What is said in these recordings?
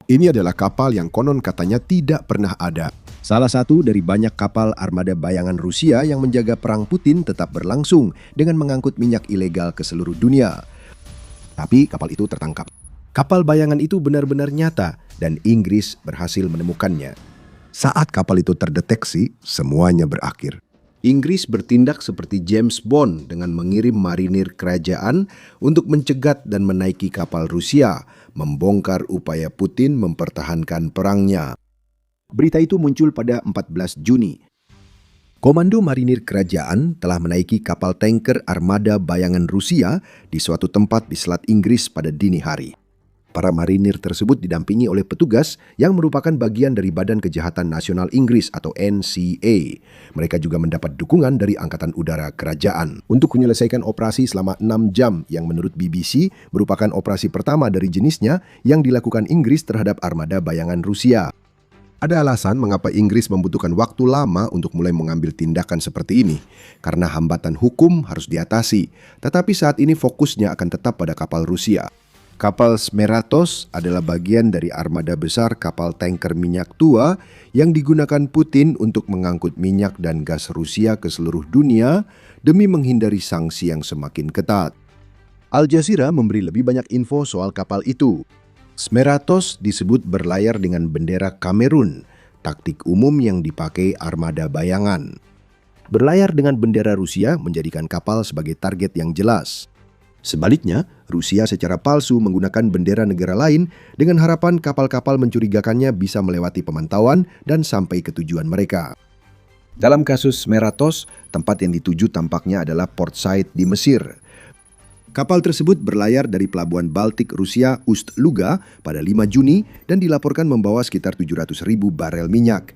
Ini adalah kapal yang konon katanya tidak pernah ada. Salah satu dari banyak kapal armada bayangan Rusia yang menjaga perang Putin tetap berlangsung dengan mengangkut minyak ilegal ke seluruh dunia. Tapi kapal itu tertangkap. Kapal bayangan itu benar-benar nyata dan Inggris berhasil menemukannya. Saat kapal itu terdeteksi, semuanya berakhir. Inggris bertindak seperti James Bond dengan mengirim marinir kerajaan untuk mencegat dan menaiki kapal Rusia, membongkar upaya Putin mempertahankan perangnya. Berita itu muncul pada 14 Juni. Komando Marinir Kerajaan telah menaiki kapal tanker armada bayangan Rusia di suatu tempat di Selat Inggris pada dini hari. Para marinir tersebut didampingi oleh petugas yang merupakan bagian dari Badan Kejahatan Nasional Inggris atau NCA. Mereka juga mendapat dukungan dari Angkatan Udara Kerajaan untuk menyelesaikan operasi selama 6 jam yang menurut BBC merupakan operasi pertama dari jenisnya yang dilakukan Inggris terhadap armada bayangan Rusia. Ada alasan mengapa Inggris membutuhkan waktu lama untuk mulai mengambil tindakan seperti ini, karena hambatan hukum harus diatasi, tetapi saat ini fokusnya akan tetap pada kapal Rusia. Kapal Smeratos adalah bagian dari armada besar kapal tanker minyak tua yang digunakan Putin untuk mengangkut minyak dan gas Rusia ke seluruh dunia demi menghindari sanksi yang semakin ketat. Al Jazeera memberi lebih banyak info soal kapal itu. Smeratos disebut berlayar dengan bendera Kamerun, taktik umum yang dipakai armada bayangan. Berlayar dengan bendera Rusia menjadikan kapal sebagai target yang jelas. Sebaliknya, Rusia secara palsu menggunakan bendera negara lain dengan harapan kapal-kapal mencurigakannya bisa melewati pemantauan dan sampai ke tujuan mereka. Dalam kasus Smeratos, tempat yang dituju tampaknya adalah Port Said di Mesir. Kapal tersebut berlayar dari pelabuhan Baltik Rusia Ust-Luga pada 5 Juni dan dilaporkan membawa sekitar 700.000 barel minyak.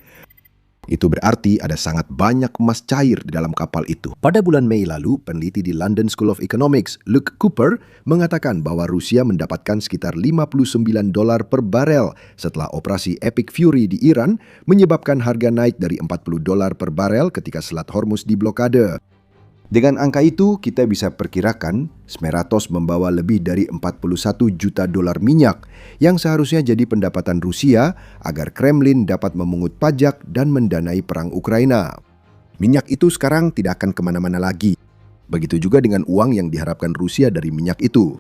Itu berarti ada sangat banyak emas cair di dalam kapal itu. Pada bulan Mei lalu, peneliti di London School of Economics, Luke Cooper, mengatakan bahwa Rusia mendapatkan sekitar $59 per barel setelah operasi Epic Fury di Iran, menyebabkan harga naik dari $40 per barel ketika Selat Hormuz diblokade. Dengan angka itu, kita bisa perkirakan Smeratos membawa lebih dari $41 juta minyak yang seharusnya jadi pendapatan Rusia agar Kremlin dapat memungut pajak dan mendanai perang Ukraina. Minyak itu sekarang tidak akan kemana-mana lagi. Begitu juga dengan uang yang diharapkan Rusia dari minyak itu.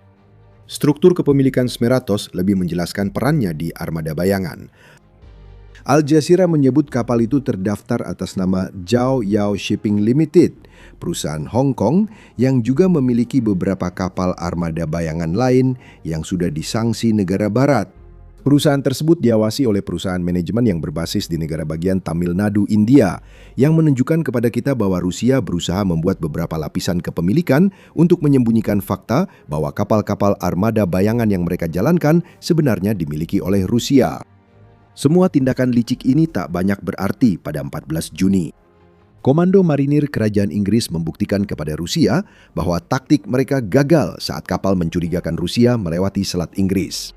Struktur kepemilikan Smeratos lebih menjelaskan perannya di armada bayangan. Al Jazeera menyebut kapal itu terdaftar atas nama Zhao Yao Shipping Limited, perusahaan Hong Kong yang juga memiliki beberapa kapal armada bayangan lain yang sudah disangsi negara barat. Perusahaan tersebut diawasi oleh perusahaan manajemen yang berbasis di negara bagian Tamil Nadu, India, yang menunjukkan kepada kita bahwa Rusia berusaha membuat beberapa lapisan kepemilikan untuk menyembunyikan fakta bahwa kapal-kapal armada bayangan yang mereka jalankan sebenarnya dimiliki oleh Rusia. Semua tindakan licik ini tak banyak berarti pada 14 Juni. Komando Marinir Kerajaan Inggris membuktikan kepada Rusia bahwa taktik mereka gagal saat kapal mencurigakan Rusia melewati Selat Inggris.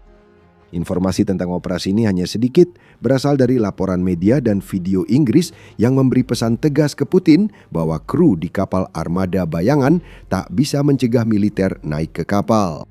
Informasi tentang operasi ini hanya sedikit, berasal dari laporan media dan video Inggris yang memberi pesan tegas ke Putin bahwa kru di kapal armada bayangan tak bisa mencegah militer naik ke kapal.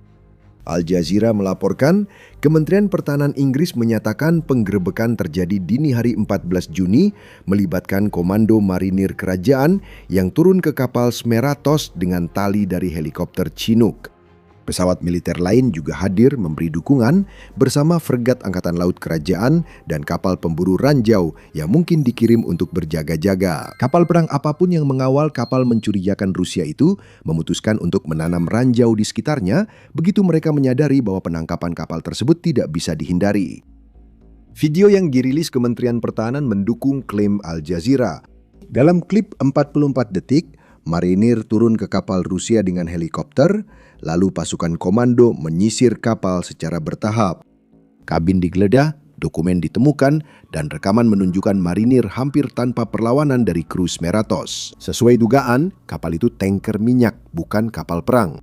Al Jazeera melaporkan, Kementerian Pertahanan Inggris menyatakan penggerebekan terjadi dini hari 14 Juni melibatkan Komando Marinir Kerajaan yang turun ke kapal Smeratos dengan tali dari helikopter Chinook. Pesawat militer lain juga hadir memberi dukungan bersama fregat Angkatan Laut Kerajaan dan kapal pemburu ranjau yang mungkin dikirim untuk berjaga-jaga. Kapal perang apapun yang mengawal kapal mencurigakan Rusia itu memutuskan untuk menanam ranjau di sekitarnya, begitu mereka menyadari bahwa penangkapan kapal tersebut tidak bisa dihindari. Video yang dirilis Kementerian Pertahanan mendukung klaim Al Jazeera. Dalam klip 44 detik, marinir turun ke kapal Rusia dengan helikopter, lalu pasukan komando menyisir kapal secara bertahap. Kabin digeledah, dokumen ditemukan, dan rekaman menunjukkan marinir hampir tanpa perlawanan dari kru Smeratos. Sesuai dugaan, kapal itu tanker minyak, bukan kapal perang.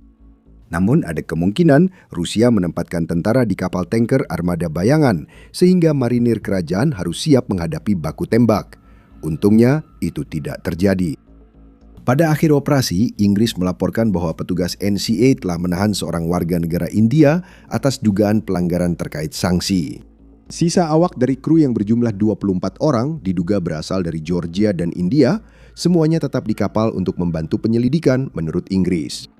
Namun ada kemungkinan Rusia menempatkan tentara di kapal tanker armada bayangan, sehingga marinir kerajaan harus siap menghadapi baku tembak. Untungnya, itu tidak terjadi. Pada akhir operasi, Inggris melaporkan bahwa petugas NCA telah menahan seorang warga negara India atas dugaan pelanggaran terkait sanksi. Sisa awak dari kru yang berjumlah 24 orang diduga berasal dari Georgia dan India, semuanya tetap di kapal untuk membantu penyelidikan menurut Inggris.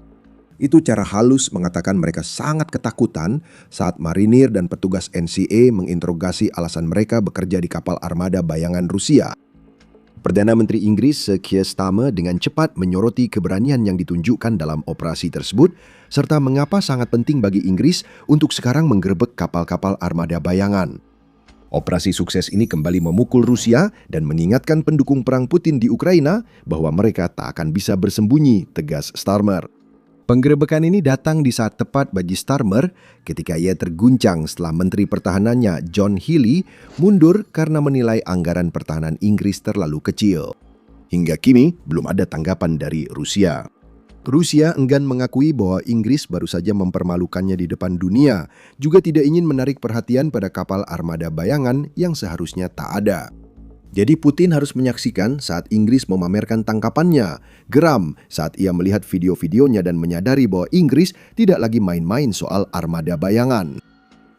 Itu cara halus mengatakan mereka sangat ketakutan saat marinir dan petugas NCA menginterogasi alasan mereka bekerja di kapal armada bayangan Rusia. Perdana Menteri Inggris Sir Keir Starmer dengan cepat menyoroti keberanian yang ditunjukkan dalam operasi tersebut, serta mengapa sangat penting bagi Inggris untuk sekarang menggerebek kapal-kapal armada bayangan. Operasi sukses ini kembali memukul Rusia dan mengingatkan pendukung perang Putin di Ukraina bahwa mereka tak akan bisa bersembunyi, tegas Starmer. Penggerebekan ini datang di saat tepat bagi Starmer ketika ia terguncang setelah Menteri Pertahanannya John Healey mundur karena menilai anggaran pertahanan Inggris terlalu kecil. Hingga kini belum ada tanggapan dari Rusia. Rusia enggan mengakui bahwa Inggris baru saja mempermalukannya di depan dunia, juga tidak ingin menarik perhatian pada kapal armada bayangan yang seharusnya tak ada. Jadi Putin harus menyaksikan saat Inggris memamerkan tangkapannya, geram saat ia melihat video-videonya dan menyadari bahwa Inggris tidak lagi main-main soal armada bayangan.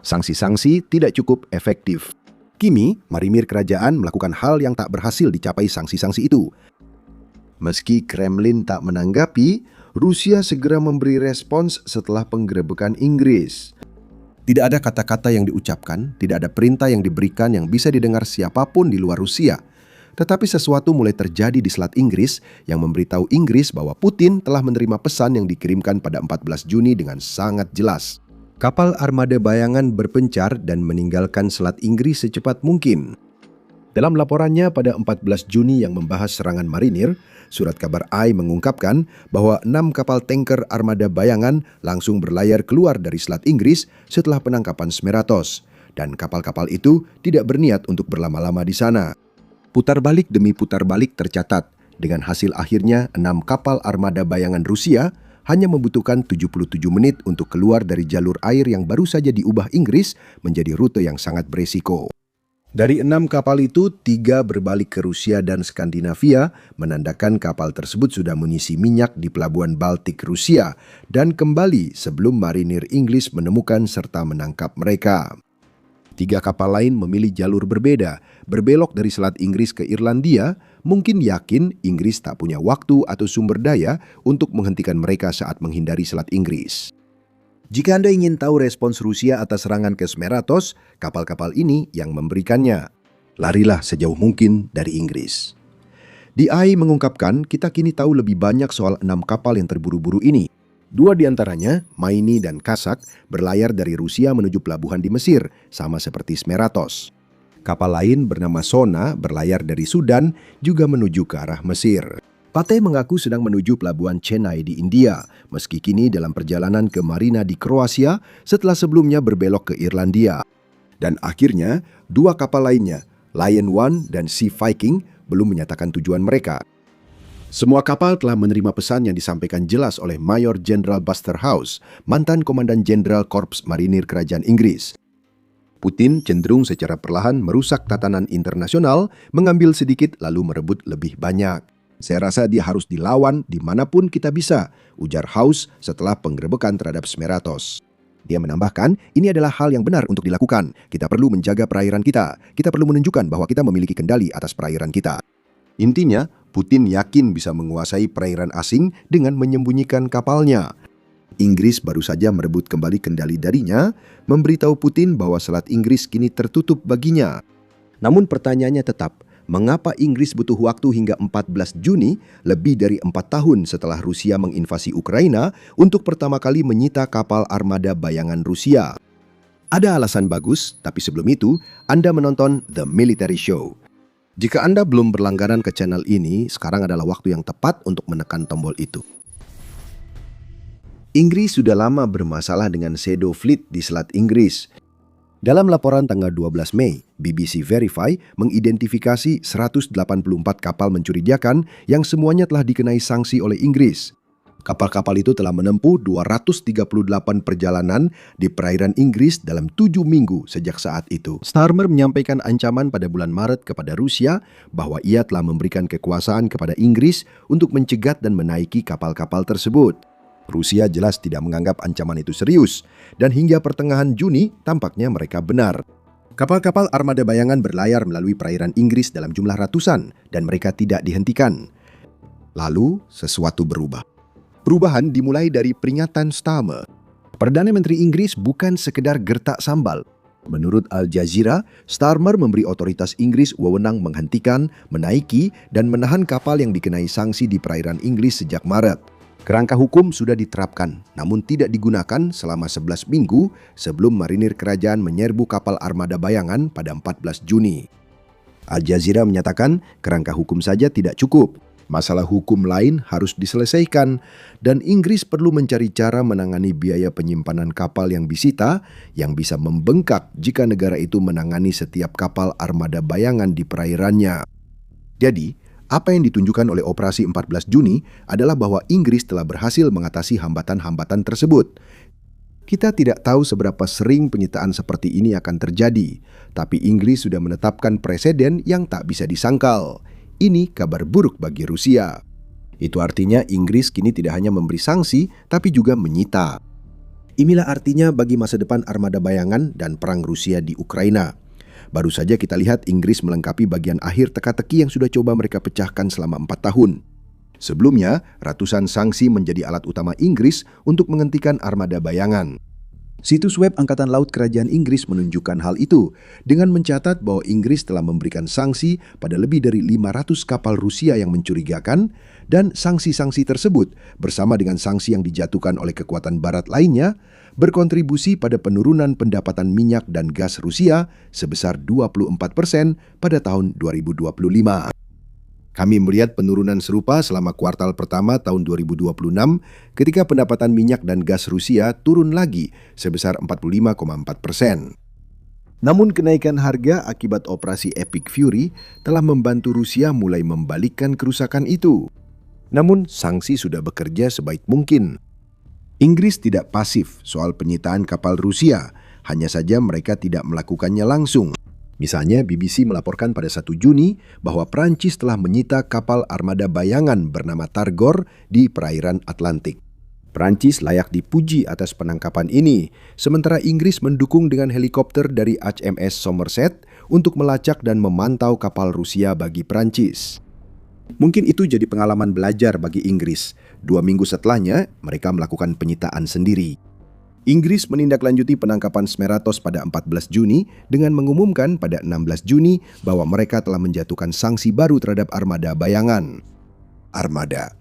Sanksi-sanksi tidak cukup efektif. Kini, marinir kerajaan melakukan hal yang tak berhasil dicapai sanksi-sanksi itu. Meski Kremlin tak menanggapi, Rusia segera memberi respons setelah penggerebekan Inggris. Tidak ada kata-kata yang diucapkan, tidak ada perintah yang diberikan yang bisa didengar siapapun di luar Rusia. Tetapi sesuatu mulai terjadi di Selat Inggris yang memberitahu Inggris bahwa Putin telah menerima pesan yang dikirimkan pada 14 Juni dengan sangat jelas. Kapal armada bayangan berpencar dan meninggalkan Selat Inggris secepat mungkin. Dalam laporannya pada 14 Juni yang membahas serangan marinir, surat kabar AI mengungkapkan bahwa 6 kapal tanker armada bayangan langsung berlayar keluar dari Selat Inggris setelah penangkapan Smeratos, dan kapal-kapal itu tidak berniat untuk berlama-lama di sana. Putar balik demi putar balik tercatat, dengan hasil akhirnya 6 kapal armada bayangan Rusia hanya membutuhkan 77 menit untuk keluar dari jalur air yang baru saja diubah Inggris menjadi rute yang sangat beresiko. Dari 6 kapal itu, 3 berbalik ke Rusia dan Skandinavia, menandakan kapal tersebut sudah mengisi minyak di pelabuhan Baltik Rusia dan kembali sebelum marinir Inggris menemukan serta menangkap mereka. 3 kapal lain memilih jalur berbeda, berbelok dari Selat Inggris ke Irlandia, mungkin yakin Inggris tak punya waktu atau sumber daya untuk menghentikan mereka saat menghindari Selat Inggris. Jika Anda ingin tahu respons Rusia atas serangan ke Smeratos, kapal-kapal ini yang memberikannya. Larilah sejauh mungkin dari Inggris. The Eye mengungkapkan kita kini tahu lebih banyak soal 6 kapal yang terburu-buru ini. 2 diantaranya, Maini dan Kasak, berlayar dari Rusia menuju pelabuhan di Mesir, sama seperti Smeratos. Kapal lain bernama Sona berlayar dari Sudan, juga menuju ke arah Mesir. Pate mengaku sedang menuju pelabuhan Chennai di India, meski kini dalam perjalanan ke Marina di Kroasia setelah sebelumnya berbelok ke Irlandia. Dan akhirnya, 2 kapal lainnya, Lion One dan Sea Viking, belum menyatakan tujuan mereka. Semua kapal telah menerima pesan yang disampaikan jelas oleh Mayor Jenderal Buster House, mantan Komandan Jenderal Korps Marinir Kerajaan Inggris. Putin cenderung secara perlahan merusak tatanan internasional, mengambil sedikit lalu merebut lebih banyak. Saya rasa dia harus dilawan dimanapun kita bisa, ujar House setelah penggerebekan terhadap Smeratos. Dia menambahkan, ini adalah hal yang benar untuk dilakukan. Kita perlu menjaga perairan kita. Kita perlu menunjukkan bahwa kita memiliki kendali atas perairan kita. Intinya, Putin yakin bisa menguasai perairan asing dengan menyembunyikan kapalnya. Inggris baru saja merebut kembali kendali darinya, memberitahu Putin bahwa Selat Inggris kini tertutup baginya. Namun pertanyaannya tetap, mengapa Inggris butuh waktu hingga 14 Juni, lebih dari 4 tahun setelah Rusia menginvasi Ukraina, untuk pertama kali menyita kapal armada bayangan Rusia? Ada alasan bagus, tapi sebelum itu, Anda menonton The Military Show. Jika Anda belum berlangganan ke channel ini, sekarang adalah waktu yang tepat untuk menekan tombol itu. Inggris sudah lama bermasalah dengan Shadow Fleet di Selat Inggris. Dalam laporan tanggal 12 Mei, BBC Verify mengidentifikasi 184 kapal mencurigakan yang semuanya telah dikenai sanksi oleh Inggris. Kapal-kapal itu telah menempuh 238 perjalanan di perairan Inggris dalam 7 minggu sejak saat itu. Starmer menyampaikan ancaman pada bulan Maret kepada Rusia bahwa ia telah memberikan kekuasaan kepada Inggris untuk mencegat dan menaiki kapal-kapal tersebut. Rusia jelas tidak menganggap ancaman itu serius, dan hingga pertengahan Juni tampaknya mereka benar. Kapal-kapal armada bayangan berlayar melalui perairan Inggris dalam jumlah ratusan dan mereka tidak dihentikan. Lalu, sesuatu berubah. Perubahan dimulai dari peringatan Starmer. Perdana Menteri Inggris bukan sekedar gertak sambal. Menurut Al Jazeera, Starmer memberi otoritas Inggris wewenang menghentikan, menaiki, dan menahan kapal yang dikenai sanksi di perairan Inggris sejak Maret. Kerangka hukum sudah diterapkan, namun tidak digunakan selama 11 minggu sebelum marinir kerajaan menyerbu kapal armada bayangan pada 14 Juni. Al Jazeera menyatakan kerangka hukum saja tidak cukup. Masalah hukum lain harus diselesaikan dan Inggris perlu mencari cara menangani biaya penyimpanan kapal yang disita yang bisa membengkak jika negara itu menangani setiap kapal armada bayangan di perairannya. Jadi, apa yang ditunjukkan oleh operasi 14 Juni adalah bahwa Inggris telah berhasil mengatasi hambatan-hambatan tersebut. Kita tidak tahu seberapa sering penyitaan seperti ini akan terjadi, tapi Inggris sudah menetapkan preseden yang tak bisa disangkal. Ini kabar buruk bagi Rusia. Itu artinya Inggris kini tidak hanya memberi sanksi, tapi juga menyita. Inilah artinya bagi masa depan armada bayangan dan perang Rusia di Ukraina. Baru saja kita lihat Inggris melengkapi bagian akhir teka-teki yang sudah coba mereka pecahkan selama 4 tahun. Sebelumnya, ratusan sanksi menjadi alat utama Inggris untuk menghentikan armada bayangan. Situs web Angkatan Laut Kerajaan Inggris menunjukkan hal itu dengan mencatat bahwa Inggris telah memberikan sanksi pada lebih dari 500 kapal Rusia yang mencurigakan dan sanksi-sanksi tersebut bersama dengan sanksi yang dijatuhkan oleh kekuatan barat lainnya berkontribusi pada penurunan pendapatan minyak dan gas Rusia sebesar 24% pada tahun 2025. Kami melihat penurunan serupa selama kuartal pertama tahun 2026 ketika pendapatan minyak dan gas Rusia turun lagi sebesar 45,4%. Namun kenaikan harga akibat operasi Epic Fury telah membantu Rusia mulai membalikkan kerusakan itu. Namun sanksi sudah bekerja sebaik mungkin. Inggris tidak pasif soal penyitaan kapal Rusia, hanya saja mereka tidak melakukannya langsung. Misalnya, BBC melaporkan pada 1 Juni bahwa Prancis telah menyita kapal armada bayangan bernama Targor di perairan Atlantik. Prancis layak dipuji atas penangkapan ini, sementara Inggris mendukung dengan helikopter dari HMS Somerset untuk melacak dan memantau kapal Rusia bagi Prancis. Mungkin itu jadi pengalaman belajar bagi Inggris. 2 minggu setelahnya, mereka melakukan penyitaan sendiri. Inggris menindaklanjuti penangkapan Smeratos pada 14 Juni dengan mengumumkan pada 16 Juni bahwa mereka telah menjatuhkan sanksi baru terhadap armada bayangan. Armada.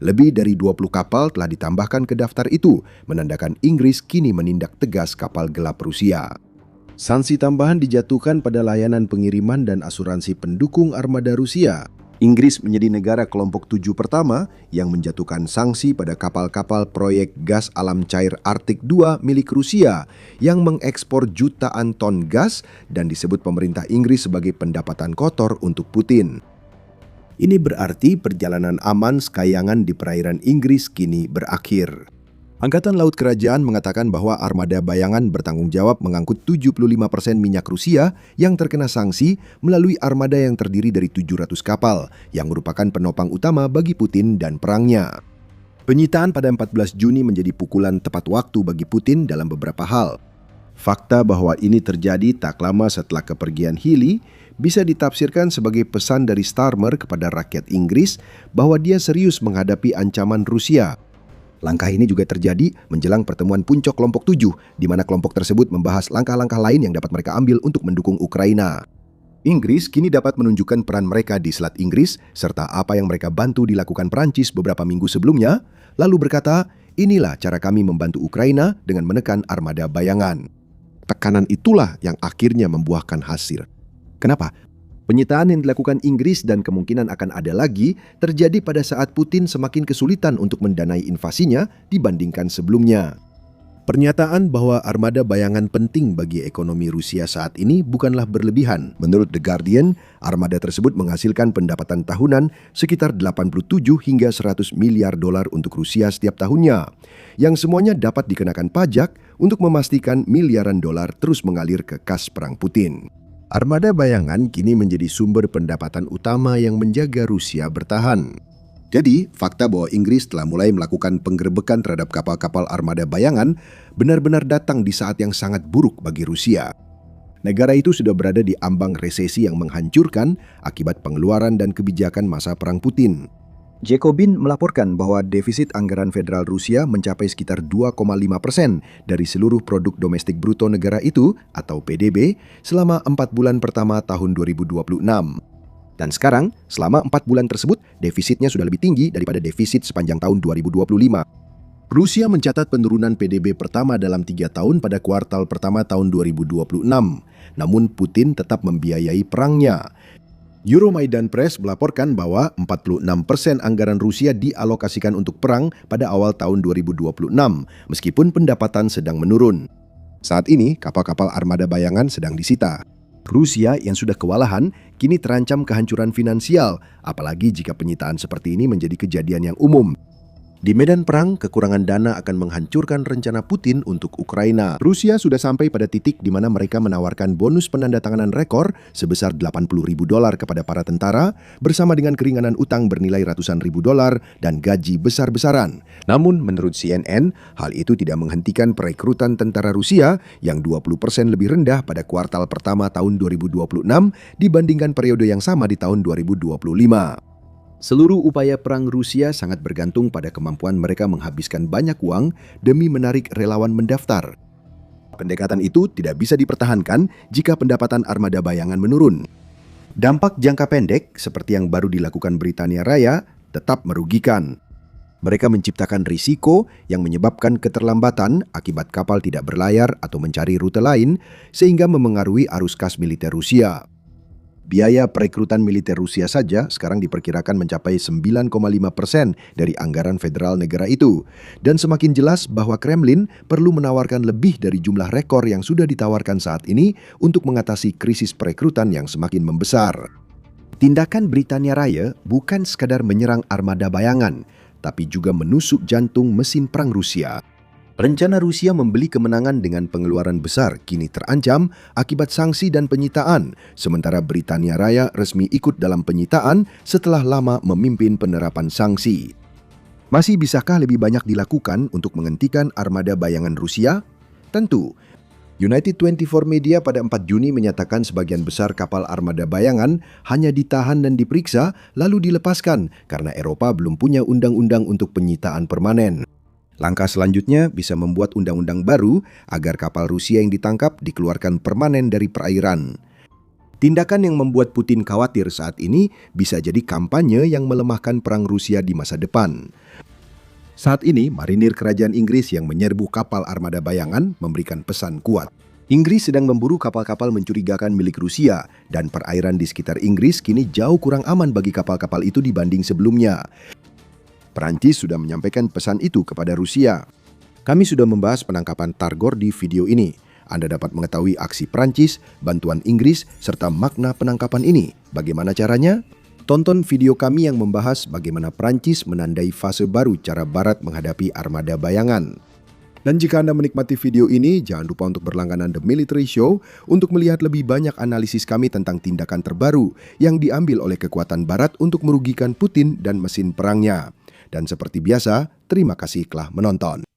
Lebih dari 20 kapal telah ditambahkan ke daftar itu, menandakan Inggris kini menindak tegas kapal gelap Rusia. Sanksi tambahan dijatuhkan pada layanan pengiriman dan asuransi pendukung armada Rusia. Inggris menjadi negara kelompok 7 pertama yang menjatuhkan sanksi pada kapal-kapal proyek gas alam cair Arctic 2 milik Rusia yang mengekspor jutaan ton gas dan disebut pemerintah Inggris sebagai pendapatan kotor untuk Putin. Ini berarti perjalanan aman Skyangan di perairan Inggris kini berakhir. Angkatan Laut Kerajaan mengatakan bahwa armada bayangan bertanggung jawab mengangkut 75% minyak Rusia yang terkena sanksi melalui armada yang terdiri dari 700 kapal yang merupakan penopang utama bagi Putin dan perangnya. Penyitaan pada 14 Juni menjadi pukulan tepat waktu bagi Putin dalam beberapa hal. Fakta bahwa ini terjadi tak lama setelah kepergian Healey bisa ditafsirkan sebagai pesan dari Starmer kepada rakyat Inggris bahwa dia serius menghadapi ancaman Rusia. Langkah ini juga terjadi menjelang pertemuan puncak kelompok 7, di mana kelompok tersebut membahas langkah-langkah lain yang dapat mereka ambil untuk mendukung Ukraina. Inggris kini dapat menunjukkan peran mereka di Selat Inggris, serta apa yang mereka bantu dilakukan Prancis beberapa minggu sebelumnya, lalu berkata, inilah cara kami membantu Ukraina dengan menekan armada bayangan. Tekanan itulah yang akhirnya membuahkan hasil. Kenapa? Penyitaan yang dilakukan Inggris dan kemungkinan akan ada lagi terjadi pada saat Putin semakin kesulitan untuk mendanai invasinya dibandingkan sebelumnya. Pernyataan bahwa armada bayangan penting bagi ekonomi Rusia saat ini bukanlah berlebihan. Menurut The Guardian, armada tersebut menghasilkan pendapatan tahunan sekitar 87 hingga 100 miliar dolar untuk Rusia setiap tahunnya, yang semuanya dapat dikenakan pajak untuk memastikan miliaran dolar terus mengalir ke kas perang Putin. Armada bayangan kini menjadi sumber pendapatan utama yang menjaga Rusia bertahan. Jadi, fakta bahwa Inggris telah mulai melakukan penggerebekan terhadap kapal-kapal armada bayangan benar-benar datang di saat yang sangat buruk bagi Rusia. Negara itu sudah berada di ambang resesi yang menghancurkan akibat pengeluaran dan kebijakan masa Perang Putin. Jacobin melaporkan bahwa defisit anggaran federal Rusia mencapai sekitar 2,5% dari seluruh produk domestik bruto negara itu atau PDB selama 4 bulan pertama tahun 2026. Dan sekarang, selama 4 bulan tersebut, defisitnya sudah lebih tinggi daripada defisit sepanjang tahun 2025. Rusia mencatat penurunan PDB pertama dalam 3 tahun pada kuartal pertama tahun 2026. Namun Putin tetap membiayai perangnya. Euromaidan Press melaporkan bahwa 46% anggaran Rusia dialokasikan untuk perang pada awal tahun 2026, meskipun pendapatan sedang menurun. Saat ini, kapal-kapal armada bayangan sedang disita. Rusia yang sudah kewalahan kini terancam kehancuran finansial, apalagi jika penyitaan seperti ini menjadi kejadian yang umum. Di medan perang, kekurangan dana akan menghancurkan rencana Putin untuk Ukraina. Rusia sudah sampai pada titik di mana mereka menawarkan bonus penandatanganan rekor sebesar $80.000 kepada para tentara, bersama dengan keringanan utang bernilai ratusan ribu dolar dan gaji besar-besaran. Namun, menurut CNN, hal itu tidak menghentikan perekrutan tentara Rusia yang 20% lebih rendah pada kuartal pertama tahun 2026 dibandingkan periode yang sama di tahun 2025. Seluruh upaya perang Rusia sangat bergantung pada kemampuan mereka menghabiskan banyak uang demi menarik relawan mendaftar. Pendekatan itu tidak bisa dipertahankan jika pendapatan armada bayangan menurun. Dampak jangka pendek, seperti yang baru dilakukan Britania Raya, tetap merugikan. Mereka menciptakan risiko yang menyebabkan keterlambatan akibat kapal tidak berlayar atau mencari rute lain, sehingga memengaruhi arus kas militer Rusia. Biaya perekrutan militer Rusia saja sekarang diperkirakan mencapai 9,5% dari anggaran federal negara itu. Dan semakin jelas bahwa Kremlin perlu menawarkan lebih dari jumlah rekor yang sudah ditawarkan saat ini untuk mengatasi krisis perekrutan yang semakin membesar. Tindakan Britania Raya bukan sekadar menyerang armada bayangan, tapi juga menusuk jantung mesin perang Rusia. Rencana Rusia membeli kemenangan dengan pengeluaran besar kini terancam akibat sanksi dan penyitaan, sementara Britania Raya resmi ikut dalam penyitaan setelah lama memimpin penerapan sanksi. Masih bisakah lebih banyak dilakukan untuk menghentikan armada bayangan Rusia? Tentu. United 24 Media pada 4 Juni menyatakan sebagian besar kapal armada bayangan hanya ditahan dan diperiksa lalu dilepaskan karena Eropa belum punya undang-undang untuk penyitaan permanen. Langkah selanjutnya bisa membuat undang-undang baru agar kapal Rusia yang ditangkap dikeluarkan permanen dari perairan. Tindakan yang membuat Putin khawatir saat ini bisa jadi kampanye yang melemahkan perang Rusia di masa depan. Saat ini, marinir kerajaan Inggris yang menyerbu kapal armada bayangan memberikan pesan kuat. Inggris sedang memburu kapal-kapal mencurigakan milik Rusia, dan perairan di sekitar Inggris kini jauh kurang aman bagi kapal-kapal itu dibanding sebelumnya. Prancis sudah menyampaikan pesan itu kepada Rusia. Kami sudah membahas penangkapan Targor di video ini. Anda dapat mengetahui aksi Prancis, bantuan Inggris, serta makna penangkapan ini. Bagaimana caranya? Tonton video kami yang membahas bagaimana Prancis menandai fase baru cara Barat menghadapi armada bayangan. Dan jika Anda menikmati video ini, jangan lupa untuk berlangganan The Military Show untuk melihat lebih banyak analisis kami tentang tindakan terbaru yang diambil oleh kekuatan Barat untuk merugikan Putin dan mesin perangnya. Dan seperti biasa, terima kasih telah menonton.